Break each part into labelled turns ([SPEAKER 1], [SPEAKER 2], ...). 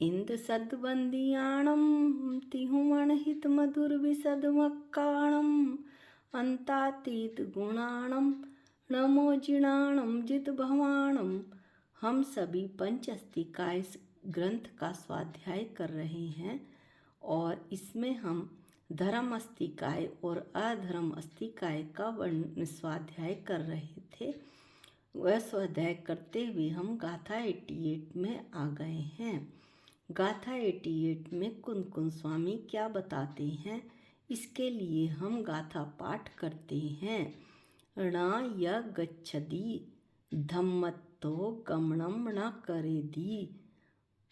[SPEAKER 1] इंद सद्वंदियाणम तिहुमण हित मधुर विशद मक्काणम अंतातीत गुणाणम नमो जिणाणम जित भवाणम। हम सभी पंचअस्तिकाय ग्रंथ का स्वाध्याय कर रहे हैं और इसमें हम धर्म अस्तिकाय और अधर्म अस्तिकाय का स्वाध्याय कर रहे थे। वह स्वाध्याय करते हुए हम गाथा 88 में आ गए हैं। गाथा 88 में कुंद कुंद स्वामी क्या बताते हैं, इसके लिए हम गाथा पाठ करते हैं। ण य गच्छति धम्मत्तो गमनम न करेदि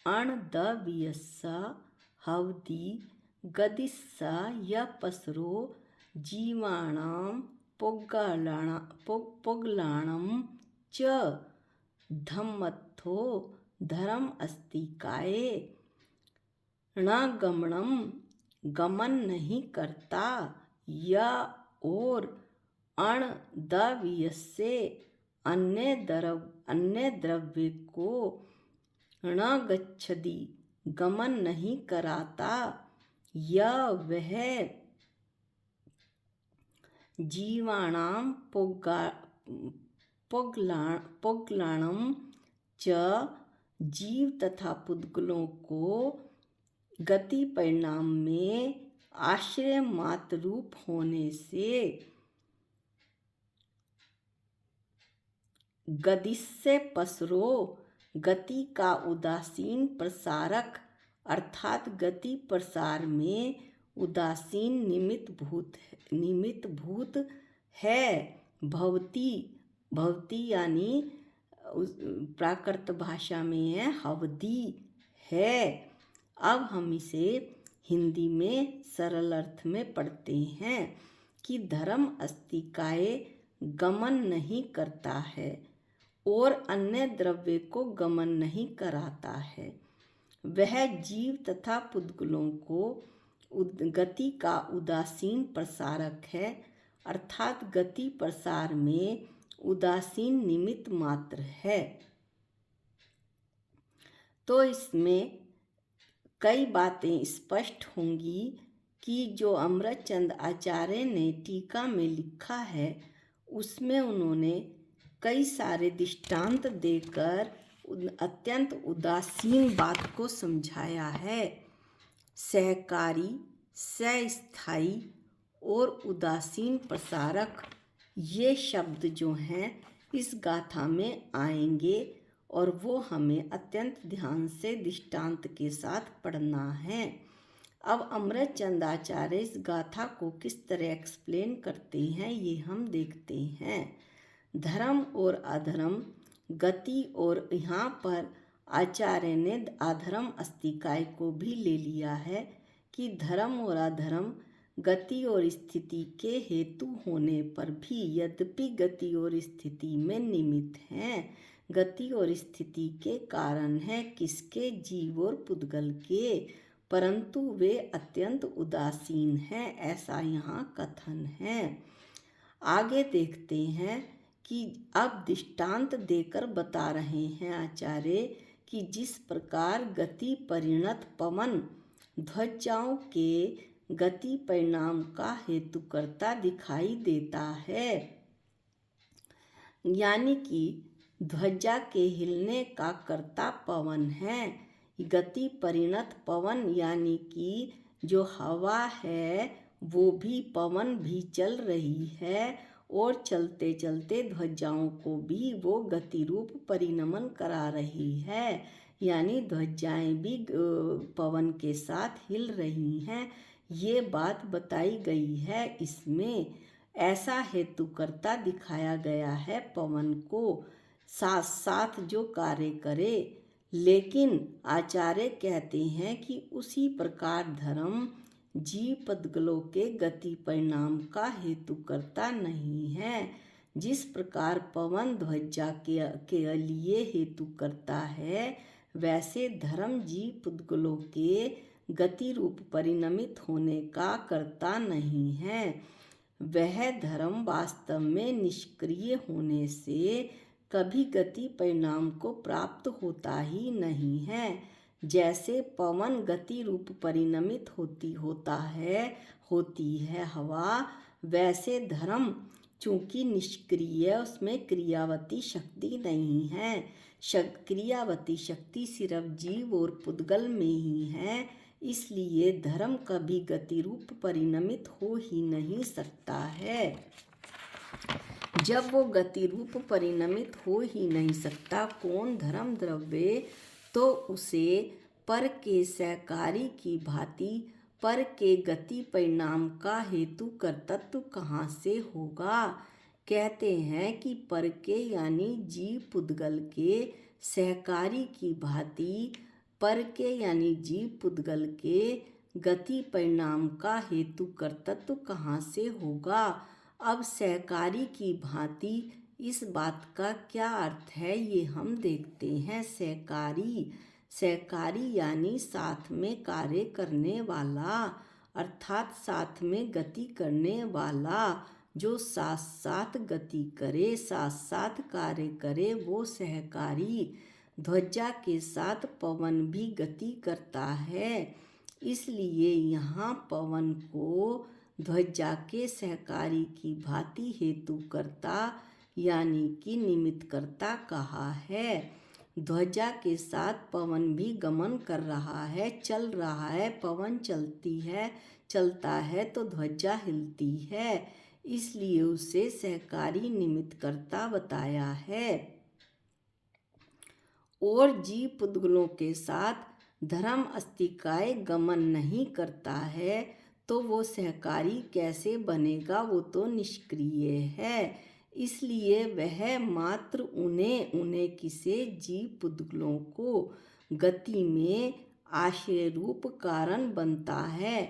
[SPEAKER 1] अण द वियस्सा हवति गदिस्सा य पसरो जीवाणाम पुगलाणम च धम्मत्थो धर्म अस्तिकाये। न गमनम गमन नहीं करता, या और अण दव्य अन्य द्रव्य को न गच्छति गमन नहीं कराता, या वह जीवाणाम पुगलाणम च जीव तथा पुद्गलों को गति परिणाम में आश्रय मात्र रूप होने से गदिस्य पसरो गति का उदासीन प्रसारक अर्थात गति प्रसार में उदासीन निमित्त भूत है। भवती यानी प्राकृत भाषा में है हवदी है। अब हम इसे हिंदी में सरल अर्थ में पढ़ते हैं कि धर्म अस्तिकाय गमन नहीं करता है और अन्य द्रव्य को गमन नहीं कराता है। वह जीव तथा पुद्गलों को गति का उदासीन प्रसारक है, अर्थात गति प्रसार में उदासीन निमित्त मात्र है। तो इसमें कई बातें स्पष्ट होंगी कि जो अमृतचंद आचार्य ने टीका में लिखा है उसमें उन्होंने कई सारे दृष्टांत देकर अत्यंत उदासीन बात को समझाया है। सहकारी, सस्थायी और उदासीन प्रसारक ये शब्द जो हैं इस गाथा में आएंगे और वो हमें अत्यंत ध्यान से दृष्टांत के साथ पढ़ना है। अब अमृतचंद आचार्य इस गाथा को किस तरह एक्सप्लेन करते हैं ये हम देखते हैं। धर्म और अधर्म गति, और यहाँ पर आचार्य ने अधर्म अस्तिकाय को भी ले लिया है कि धर्म और अधर्म गति और स्थिति के हेतु होने पर भी यद्यपि गति और स्थिति में निमित्त हैं, गति और स्थिति के कारण है किसके, जीव और पुद्गल के, परंतु वे अत्यंत उदासीन हैं, ऐसा यहाँ कथन है। आगे देखते हैं कि अब दृष्टांत देकर बता रहे हैं आचार्य कि जिस प्रकार गति परिणत पवन ध्वजाओं के गति परिणाम का हेतुकर्ता दिखाई देता है, यानी कि ध्वजा के हिलने का कर्ता पवन है। गति परिणत पवन यानी कि जो हवा है वो भी पवन भी चल रही है और चलते चलते ध्वजाओं को भी वो गति रूप परिणमन करा रही है, यानी ध्वजाएं भी पवन के साथ हिल रही हैं। ये बात बताई गई है इसमें। ऐसा हेतुकर्ता दिखाया गया है पवन को, साथ साथ जो कार्य करे। लेकिन आचार्य कहते हैं कि उसी प्रकार धर्म जीव पद्गलों के गति परिणाम का हेतुकर्ता नहीं है। जिस प्रकार पवन ध्वजा के लिए हेतुकर्ता है, वैसे धर्म जीव पुद्गलों के गति रूप परिणमित होने का कर्ता नहीं है। वह धर्म वास्तव में निष्क्रिय होने से कभी गति परिणाम को प्राप्त होता ही नहीं है। जैसे पवन गति रूप परिणमित होती है हवा, वैसे धर्म चूंकि निष्क्रिय, उसमें क्रियावती शक्ति नहीं है। क्रियावती शक्ति सिर्फ जीव और पुद्गल में ही है, इसलिए धर्म कभी गति रूप परिणमित हो ही नहीं सकता है। जब वो गति रूप परिणमित हो ही नहीं सकता कौन धर्म द्रव्य, तो उसे पर के सहकारी की भांति पर के गति परिणाम का हेतु कर्तृत्व कहाँ से होगा। कहते हैं कि पर के यानी जीव पुद्गल के सहकारी की भांति पर के यानी जीव पुद्गल के गति परिणाम का हेतु कर्तृत्व कहाँ से होगा। अब सहकारी की भांति इस बात का क्या अर्थ है ये हम देखते हैं। सहकारी यानी साथ में कार्य करने वाला, अर्थात साथ में गति करने वाला। जो साथ साथ गति करे, साथ साथ कार्य करे, वो सहकारी। ध्वजा के साथ पवन भी गति करता है, इसलिए यहाँ पवन को ध्वजा के सहकारी की भांति हेतुकर्ता यानी कि निमित्तकर्ता कहा है। ध्वजा के साथ पवन भी गमन कर रहा है, चल रहा है। पवन चलता है तो ध्वजा हिलती है, इसलिए उसे सहकारी निमित्तकर्ता बताया है। और जीव पुद्गलों के साथ धर्म अस्तिकाय गमन नहीं करता है, तो वो सहकारी कैसे बनेगा, वो तो निष्क्रिय है। इसलिए वह मात्र उन्हें किसे जीव पुद्गलों को गति में आश्रय रूप कारण बनता है,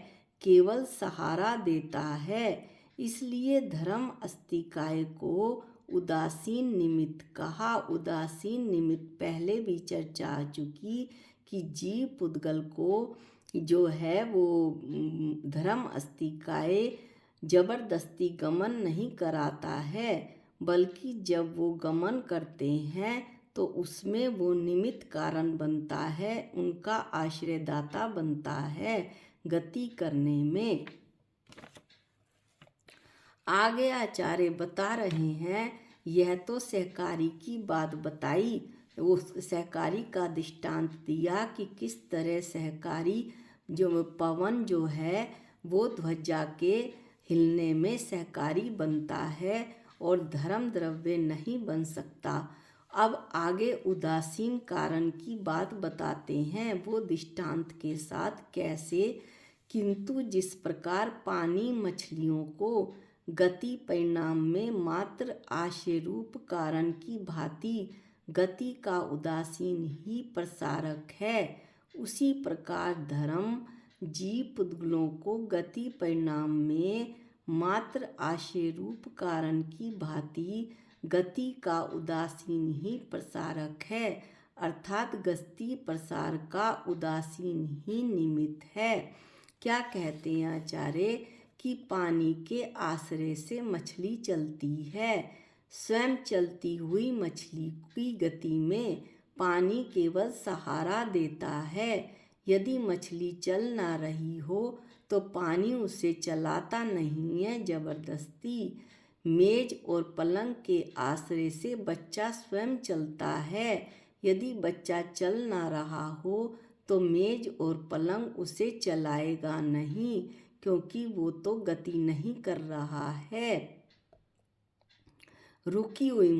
[SPEAKER 1] केवल सहारा देता है। इसलिए धर्म अस्तिकाय को उदासीन निमित्त कहा। उदासीन निमित्त पहले भी चर्चा आ चुकी कि जीव पुद्गल को जो है वो धर्म अस्तिकाय जबरदस्ती गमन नहीं कराता है, बल्कि जब वो गमन करते हैं तो उसमें वो निमित्त कारण बनता है, उनका आश्रयदाता बनता है गति करने में। आगे आचार्य बता रहे हैं, यह तो सहकारी की बात बताई, वो सहकारी का दृष्टांत दिया कि किस तरह सहकारी जो पवन जो है वो ध्वजा के हिलने में सहकारी बनता है और धर्म द्रव्य नहीं बन सकता। अब आगे उदासीन कारण की बात बताते हैं, वो दृष्टांत के साथ कैसे। किंतु जिस प्रकार पानी मछलियों को गति परिणाम में मात्र आश्रय रूप कारण की भांति गति का उदासीन ही प्रसारक है, उसी प्रकार धर्म जीव पुद्गलों को गति परिणाम में मात्र आश्रय रूप कारण की भांति गति का उदासीन ही प्रसारक है, अर्थात गति प्रसार का उदासीन ही निमित्त है। क्या कहते हैं आचार्य कि पानी के आश्रय से मछली चलती है। स्वयं चलती हुई मछली की गति में पानी केवल सहारा देता है। यदि मछली चल ना रही हो तो पानी उसे चलाता नहीं है जबरदस्ती। मेज और पलंग के आश्रय से बच्चा स्वयं चलता है। यदि बच्चा चल ना रहा हो तो मेज और पलंग उसे चलाएगा नहीं, क्योंकि वो तो गति नहीं कर रहा है। रुकी हुई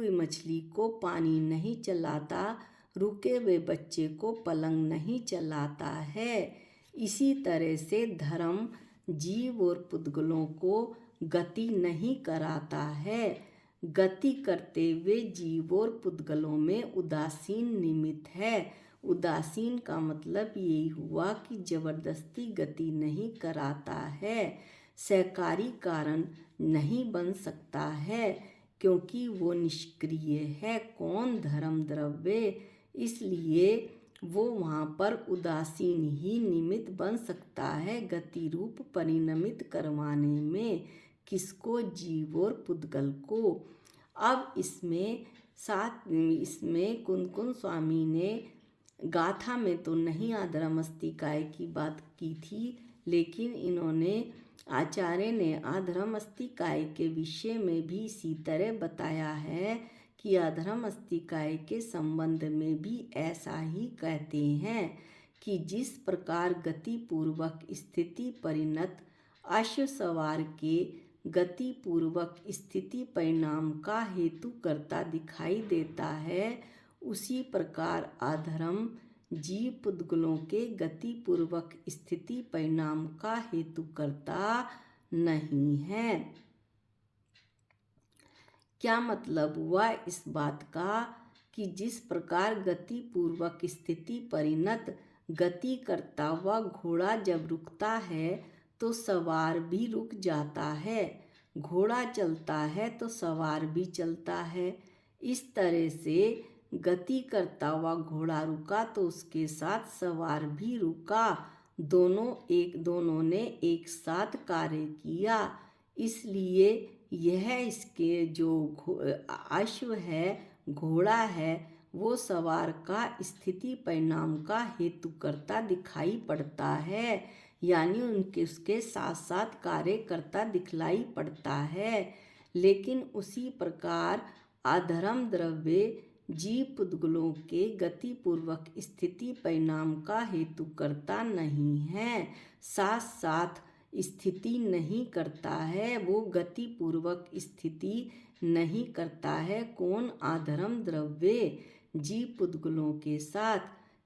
[SPEAKER 1] मछली को पानी नहीं चलाता, रुके हुए बच्चे को पलंग नहीं चलाता है। इसी तरह से धर्म जीव और पुद्गलों को गति नहीं कराता है। गति करते हुए जीव और पुद्गलों में उदासीन निमित्त है। उदासीन का मतलब यही हुआ कि जबरदस्ती गति नहीं कराता है। सहकारी कारण नहीं बन सकता है, क्योंकि वो निष्क्रिय है। कौन धर्म द्रव्य, इसलिए वो वहाँ पर उदासीन ही निमित्त बन सकता है गति रूप परिणमित करवाने में। किसको? जीव और पुद्गल को। अब इसमें साथ इसमें कुंदकुंद स्वामी ने गाथा में तो नहीं आधरमस्तिकाय की बात की थी, लेकिन इन्होंने आचार्य ने आधरमस्तिकाय के विषय में भी इसी तरह बताया है कि आधरमस्तिकाय के संबंध में भी ऐसा ही कहते हैं कि जिस प्रकार गतिपूर्वक स्थिति परिणत अश्व सवार के गतिपूर्वक स्थिति परिणाम का हेतु करता दिखाई देता है, उसी प्रकार अधर्म जीव पुद्गलों के गतिपूर्वक स्थिति परिणाम का हेतु करता नहीं है। क्या मतलब हुआ इस बात का कि जिस प्रकार गतिपूर्वक स्थिति परिणत गति करता हुआ घोड़ा जब रुकता है तो सवार भी रुक जाता है, घोड़ा चलता है तो सवार भी चलता है। इस तरह से गति करता हुआ घोड़ा रुका तो उसके साथ सवार भी रुका, दोनों ने एक साथ कार्य किया। इसलिए यह इसके जो अश्व है, घोड़ा है, वो सवार का स्थिति परिणाम का हेतु करता दिखाई पड़ता है, यानी उसके साथ साथ कार्य करता दिखलाई पड़ता है। लेकिन उसी प्रकार अधर्म द्रव्य जीव पुद्गलों के गतिपूर्वक स्थिति परिणाम का हेतु करता नहीं है, साथ साथ स्थिति नहीं करता है, वो गतिपूर्वक स्थिति नहीं करता है। कौन? अधर्म द्रव्य जीव पुद्गलों के साथ।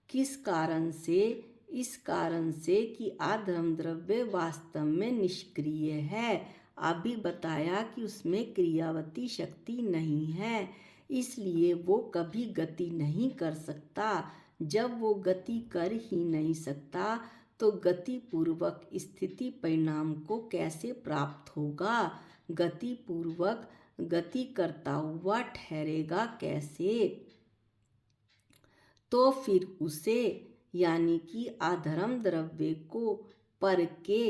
[SPEAKER 1] किस कारण से? इस कारण से कि अधर्म द्रव्य वास्तव में निष्क्रिय है। अभी बताया कि उसमें क्रियावती शक्ति नहीं है, इसलिए वो कभी गति नहीं कर सकता। जब वो गति कर ही नहीं सकता तो गतिपूर्वक स्थिति परिणाम को कैसे प्राप्त होगा? गतिपूर्वक गति करता हुआ ठहरेगा कैसे? तो फिर उसे यानी कि अधर्म द्रव्य को पर के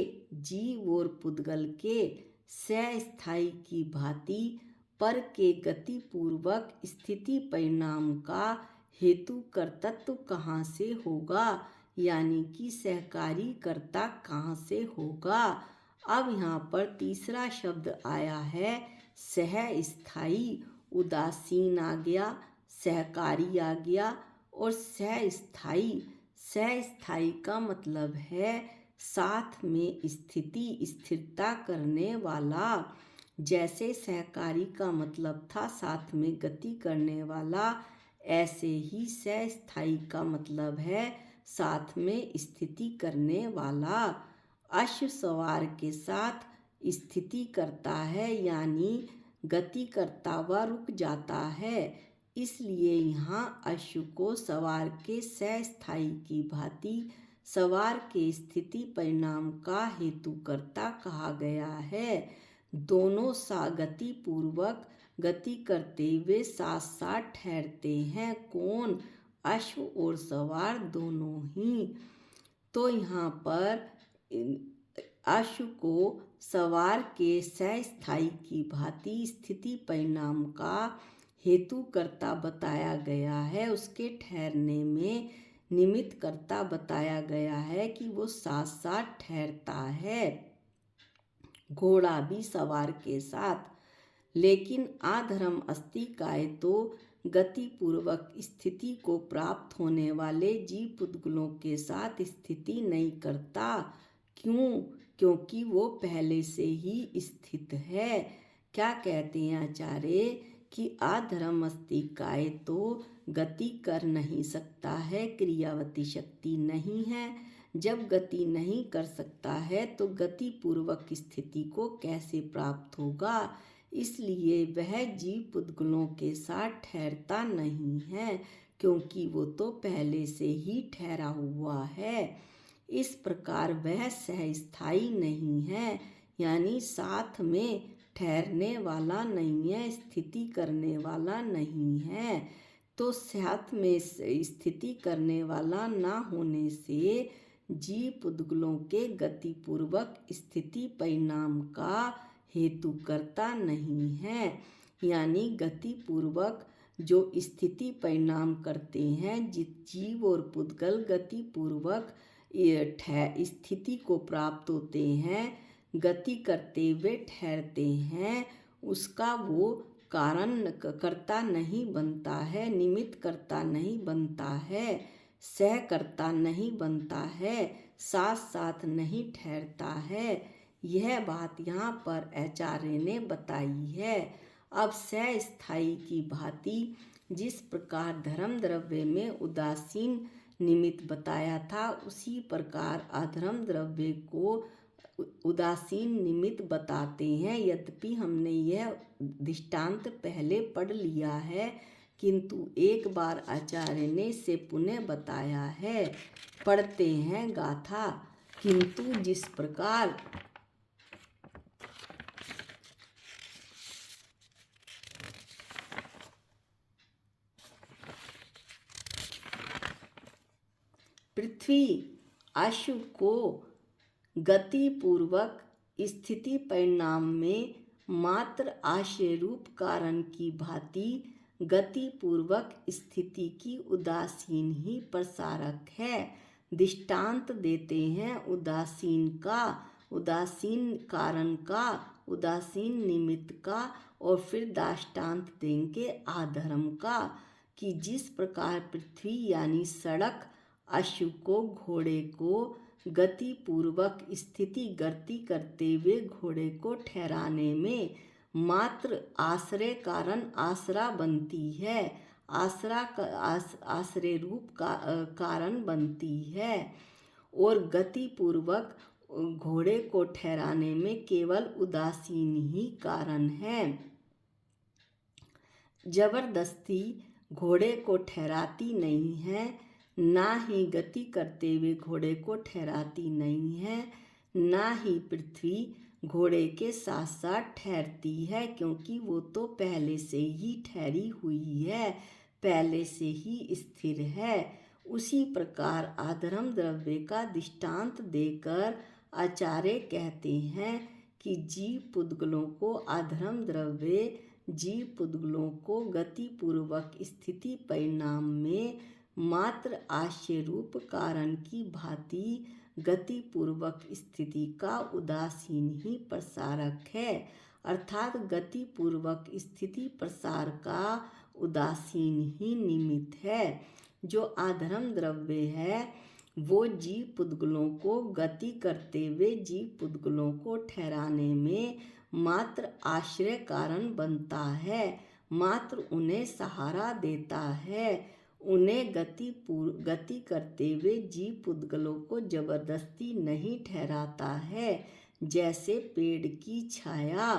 [SPEAKER 1] जीव और पुद्गल के सस्थाई की भांति पर के गतिपूर्वक स्थिति परिणाम का हेतु कर्तृत्व कहाँ से होगा, यानी कि सहकारी कर्ता कहाँ से होगा? अब यहाँ पर तीसरा शब्द आया है सहस्थाई। उदासीन आ गया, सहकारी आ गया और सहस्थाई। सहस्थाई का मतलब है साथ में स्थिरता करने वाला। जैसे सहकारी का मतलब था साथ में गति करने वाला, ऐसे ही सहस्थाई का मतलब है साथ में स्थिति करने वाला। अश्व सवार के साथ स्थिति करता है, यानी गति करता हुआ रुक जाता है। इसलिए यहाँ अश्व को सवार के सस्थाई की भांति सवार के स्थिति परिणाम का हेतु करता कहा गया है। दोनों गति पूर्वक गति करते हुए साथ साथ ठहरते हैं। कौन? अश्व और सवार दोनों ही। तो यहाँ पर अश्व को सवार के सस्थाई की भांति स्थिति परिणाम का हेतु करता बताया गया है, उसके ठहरने में निमित्त करता बताया गया है कि वो साथ साथ ठहरता है, घोड़ा भी सवार के साथ। लेकिन अधर्म अस्तिकाय तो गतिपूर्वक स्थिति को प्राप्त होने वाले जीव पुद्गलों के साथ स्थिति नहीं करता। क्यों? क्योंकि वो पहले से ही स्थित है। क्या कहते हैं आचार्य कि अधर्म अस्तिकाय तो गति कर नहीं सकता है, क्रियावती शक्ति नहीं है। जब गति नहीं कर सकता है तो गति पूर्वक स्थिति को कैसे प्राप्त होगा? इसलिए वह जीव पुद्गलों के साथ ठहरता नहीं है, क्योंकि वो तो पहले से ही ठहरा हुआ है। इस प्रकार वह सहस्थाई नहीं है, यानी साथ में ठहरने वाला नहीं है, स्थिति करने वाला नहीं है। तो साथ में स्थिति करने वाला ना होने से जीव पुद्गलों के गतिपूर्वक स्थिति परिणाम का हेतु करता नहीं है, यानी गतिपूर्वक जो स्थिति परिणाम करते हैं, जीव और पुद्गल गति पूर्वक स्थिति को प्राप्त होते हैं, गति करते हुए ठहरते हैं, उसका वो कारण कर्ता नहीं बनता है, निमित्त कर्ता नहीं बनता है, सह कर्ता नहीं बनता है, साथ साथ नहीं ठहरता है। यह बात यहाँ पर आचार्य ने बताई है। अब सस्थाई की भांति जिस प्रकार धर्म द्रव्य में उदासीन निमित्त बताया था, उसी प्रकार अधर्म द्रव्य को उदासीन निमित्त बताते हैं। यद्यपि हमने यह दृष्टांत पहले पढ़ लिया है, किंतु एक बार आचार्य ने इसे पुनः बताया है। पढ़ते हैं गाथा। किंतु जिस प्रकार पृथ्वी अश्व को गति पूर्वक स्थिति परिणाम में मात्र आश्रय रूप कारण की भांति गति पूर्वक स्थिति की उदासीन ही प्रसारक है। दृष्टांत देते हैं उदासीन का, उदासीन कारण का, उदासीन निमित्त का, और फिर दृष्टांत देंगे अधर्म का, कि जिस प्रकार पृथ्वी यानी सड़क अश्व को, घोड़े को गति पूर्वक स्थिति गति करते हुए घोड़े को ठहराने में मात्र आश्रय कारण आसरा बनती है, आश्रय रूप का कारण बनती है, और गति पूर्वक घोड़े को ठहराने में केवल उदासीन ही कारण है। जबरदस्ती घोड़े को ठहराती नहीं है, ना ही गति करते हुए घोड़े को ठहराती नहीं है, ना ही पृथ्वी घोड़े के साथ साथ ठहरती है, क्योंकि वो तो पहले से ही ठहरी हुई है, पहले से ही स्थिर है। उसी प्रकार अधर्म द्रव्य का दृष्टांत देकर आचार्य कहते हैं कि जीव पुद्गलों को अधर्म द्रव्य जीव पुद्गलों को गति पूर्वक स्थिति परिणाम में मात्र आश्रय रूप कारण की भांति गति पूर्वक स्थिति का उदासीन ही प्रसारक है, अर्थात गति पूर्वक स्थिति प्रसार का उदासीन ही निमित्त है। जो अधर्म द्रव्य है वो जीव पुद्गलों को गति करते हुए जीव पुद्गलों को ठहराने में मात्र आश्रय कारण बनता है, मात्र उन्हें सहारा देता है, उन्हें गति करते हुए जीव पुद्गलों को जबरदस्ती नहीं ठहराता है। जैसे पेड़ की छाया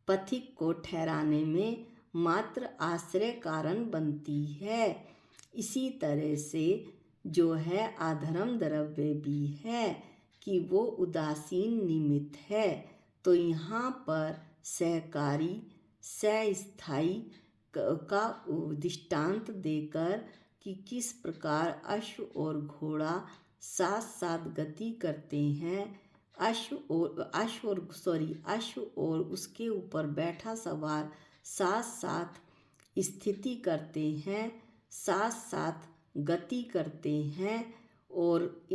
[SPEAKER 1] पथिक को ठहराने में मात्र आश्रय कारण बनती है, इसी तरह से जो है अधर्म द्रव्य भी है कि वो उदासीन निमित्त है। तो यहाँ पर सहकारी सस्थाई का दृष्टांत देकर कि किस प्रकार अश्व और घोड़ा साथ साथ गति करते हैं, अश्व और उसके ऊपर बैठा सवार साथ साथ स्थिति करते हैं, साथ साथ गति करते हैं, और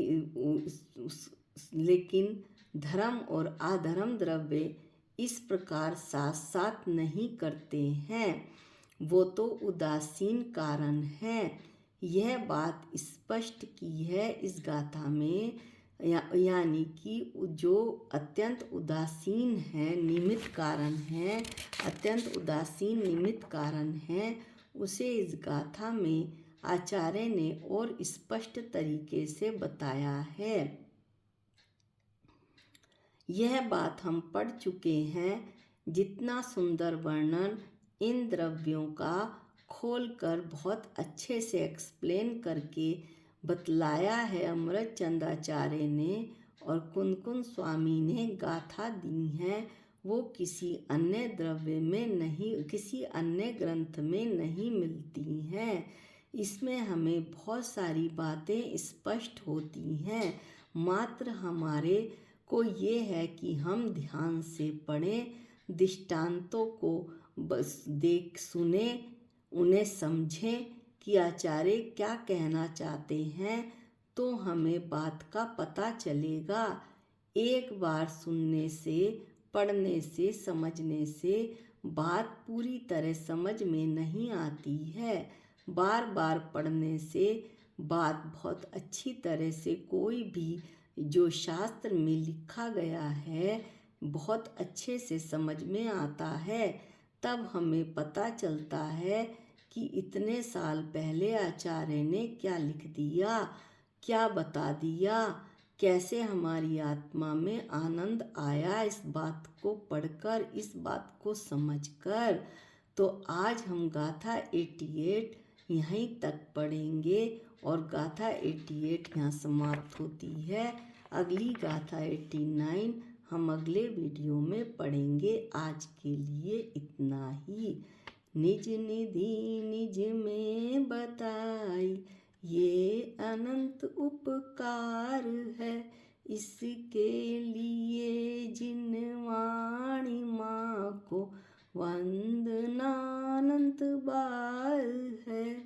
[SPEAKER 1] लेकिन धर्म और अधर्म द्रव्य इस प्रकार साथ साथ नहीं करते हैं, वो तो उदासीन कारण है। यह बात स्पष्ट की है इस गाथा में, यानी कि जो अत्यंत उदासीन है निमित्त कारण है, अत्यंत उदासीन निमित्त कारण है, उसे इस गाथा में आचार्य ने और स्पष्ट तरीके से बताया है। यह बात हम पढ़ चुके हैं। जितना सुंदर वर्णन इन द्रव्यों का खोलकर बहुत अच्छे से एक्सप्लेन करके बतलाया है अमृतचंद आचार्य ने और कुनकुन स्वामी ने गाथा दी है, वो किसी अन्य द्रव्य में नहीं, किसी अन्य ग्रंथ में नहीं मिलती हैं। इसमें हमें बहुत सारी बातें स्पष्ट होती हैं, मात्र हमारे को ये है कि हम ध्यान से पढ़ें, दृष्टांतों को बस देख सुने, उन्हें समझें कि आचार्य क्या कहना चाहते हैं, तो हमें बात का पता चलेगा। एक बार सुनने से, पढ़ने से, समझने से बात पूरी तरह समझ में नहीं आती है। बार बार पढ़ने से बात बहुत अच्छी तरह से, कोई भी जो शास्त्र में लिखा गया है बहुत अच्छे से समझ में आता है। तब हमें पता चलता है कि इतने साल पहले आचार्य ने क्या लिख दिया, क्या बता दिया, कैसे हमारी आत्मा में आनंद आया इस बात को पढ़कर, इस बात को समझकर। तो आज हम गाथा 88 यहीं तक पढ़ेंगे और गाथा 88 यहाँ समाप्त होती है। अगली गाथा 89 हम अगले वीडियो में पढ़ेंगे। आज के लिए इतना ही। निज निधि निज में बताई, ये अनंत उपकार है। इसके लिए जिन वाणी माँ को वंदनानंत बार है,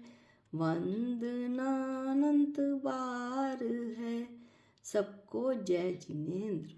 [SPEAKER 1] वंदनानंत बार है। सबको जय जिनेंद्र।